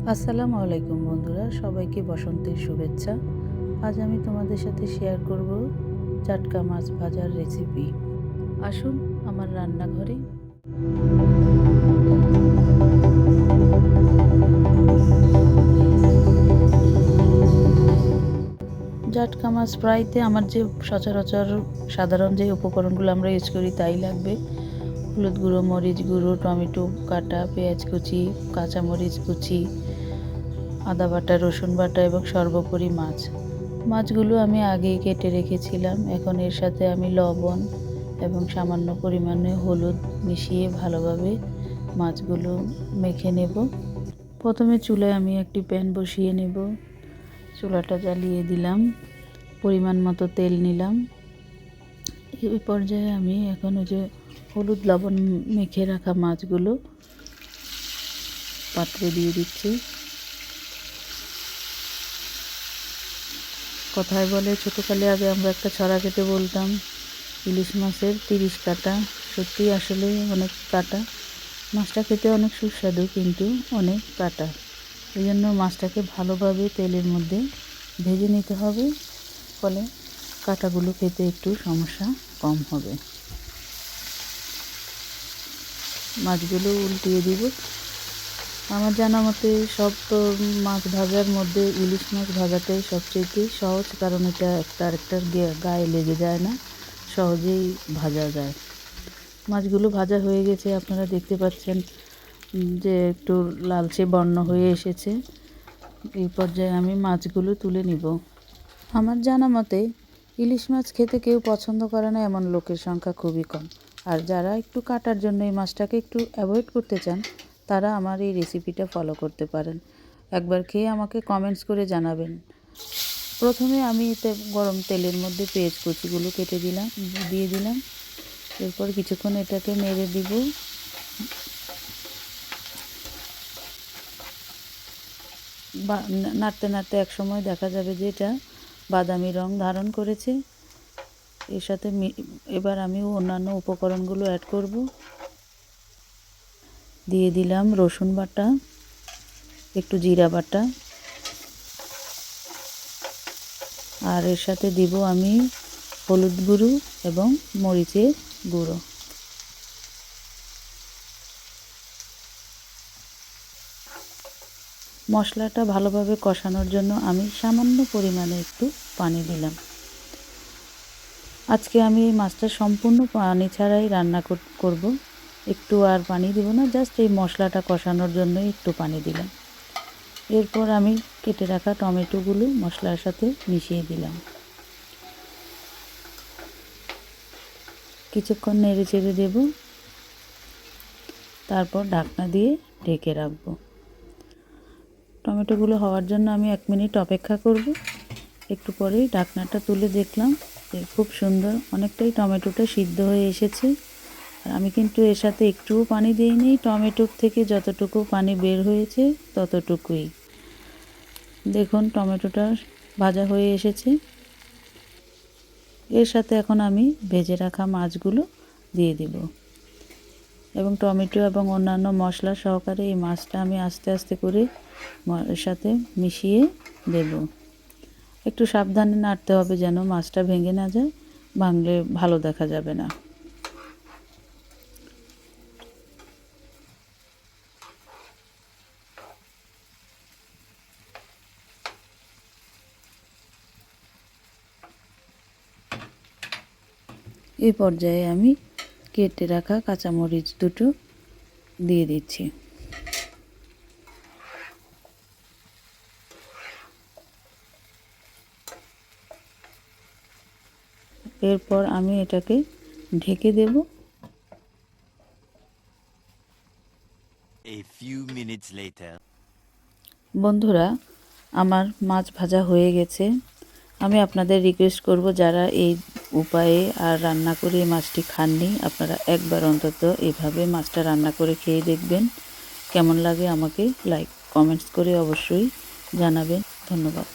আসসালামু আলাইকুম বন্ধুরা, সবাইকে বসন্তের শুভেচ্ছা। আজ আমি তোমাদের সাথে শেয়ার করব টাটকা মাছ ভাজার রেসিপি। আসুন আমার রান্নাঘরে। টাটকা মাছ ফ্রাইতে আমার যে সচরাচর সাধারণ যে উপকরণগুলো আমরা ইউজ করি তাই লাগবে: হলুদ গুঁড়ো, মরিচ গুঁড়ো, টমেটো কাটা, পেঁয়াজ কুচি, কাঁচামরিচ কুচি, আদা বাটা, রসুন বাটা এবং সর্বোপরি মাছগুলো আমি আগেই কেটে রেখেছিলাম। এখন এর সাথে আমি লবণ এবং সামান্য পরিমাণে হলুদ মিশিয়ে ভালোভাবে মাছগুলো মেখে নেব। প্রথমে চুলায় আমি একটি প্যান বসিয়ে নেব। চুলাটা জ্বালিয়ে দিলাম, পরিমাণ মতো তেল নিলাম। এই পর্যায়ে আমি এখন ওই যে হলুদ লবণ মেখে রাখা মাছগুলো পাত্রে দিয়ে দিচ্ছি। কথায় বলে, ছোটোকালে আগে আমরা একটা ছড়া কেটে বলতাম ইলিশ মাছের 30 কাটা। সত্যি আসলে অনেক কাটা। মাছটা খেতে অনেক সুস্বাদু, কিন্তু অনেক কাটা। এই জন্য মাছটাকে ভালোভাবে তেলের মধ্যে ভেজে নিতে হবে, ফলে কাটাগুলো খেতে একটু সমস্যা কম হবে। মাছগুলো উল্টিয়ে দিব। আমার জানা মতে সব তো মাছ ভাজার মধ্যে ইলিশ মাছ ভাজাটাই সবচেয়ে সহজ, কারণ এটা একটা আরেকটার গায়ে লেগে যায় না, সহজেই ভাজা যায়। মাছগুলো ভাজা হয়ে গেছে, আপনারা দেখতে পাচ্ছেন যে একটু লালচে বর্ণ হয়ে এসেছে। এই পর্যায়ে আমি মাছগুলো তুলে নিব। আমার জানা মতে ইলিশ মাছ খেতে কেউ পছন্দ করে না এমন লোকের সংখ্যা খুবই কম। আর যারা একটু কাটার জন্য এই মাছটাকে একটু অ্যাভয়েড করতে চান, তারা আমার এই রেসিপিটা ফলো করতে পারেন। একবার খেয়ে আমাকে কমেন্টস করে জানাবেন। প্রথমে আমি এতে গরম তেলের মধ্যে পেঁয়াজ কুচিগুলো দিয়ে দিলাম। এরপর কিছুক্ষণ এটাকে নেড়ে দিব। নাড়তে নাড়তে এক সময় দেখা যাবে যে এটা বাদামি রং ধারণ করেছে। এর সাথে এবার আমি অন্যান্য উপকরণগুলো অ্যাড করব। দিয়ে দিলাম রসুন বাটা, একটু জিরা বাটা, আর এর সাথে দিব আমি হলুদ গুঁড়ো এবং মরিচের গুঁড়ো। মশলাটা ভালোভাবে কষানোর জন্য আমি সামান্য পরিমাণে একটু পানি দিলাম। আজকে আমি এই মাছটা সম্পূর্ণ পানি ছাড়াই রান্না করব। একটু আর পানি দিব না, জাস্ট এই মশলাটা কষানোর জন্যই একটু পানি দিলাম। এরপর আমি কেটে রাখা টমেটোগুলো মশলার সাথে মিশিয়ে দিলাম। কিছুক্ষণ নেড়ে চেড়ে দেব, তারপর ঢাকনা দিয়ে ঢেকে রাখব। টমেটোগুলো হওয়ার জন্য আমি 1 মিনিট অপেক্ষা করব। একটু পরেই ঢাকনাটা তুলে দেখলাম যে খুব সুন্দর অনেকটাই টমেটোটা সিদ্ধ হয়ে এসেছে। আর আমি কিন্তু এর সাথে একটুও পানি দিইনি। টমেটোর থেকে যতটুকু পানি বের হয়েছে ততটুকুই। দেখুন টমেটোটা ভাজা হয়ে এসেছে। এর সাথে এখন আমি ভেজে রাখা মাছগুলো দিয়ে দিব এবং টমেটো এবং অন্যান্য মশলা সহকারে এই মাছটা আমি আস্তে আস্তে করে এর সাথে মিশিয়ে দেব। একটু সাবধানে নাড়তে হবে যেন মাছটা ভেঙে না যায়, ভাঙলে ভালো দেখা যাবে না। এই পর্যায়ে আমি কেটে রাখা কাঁচামরিচ দুটো দিয়ে দিচ্ছি। এরপর আমি এটাকে ঢেকে দেব। বন্ধুরা, আমার মাছ ভাজা হয়ে গেছে। আমি আপনাদের রিকোয়েস্ট করব, যারা এই উপায়ে আর রান্না করে মাছটি খাননি, আপনারা একবার অন্তত এভাবে মাছটা রান্না করে খেয়ে দেখবেন। কেমন লাগে আমাকে কমেন্টস করে অবশ্যই জানাবেন। ধন্যবাদ।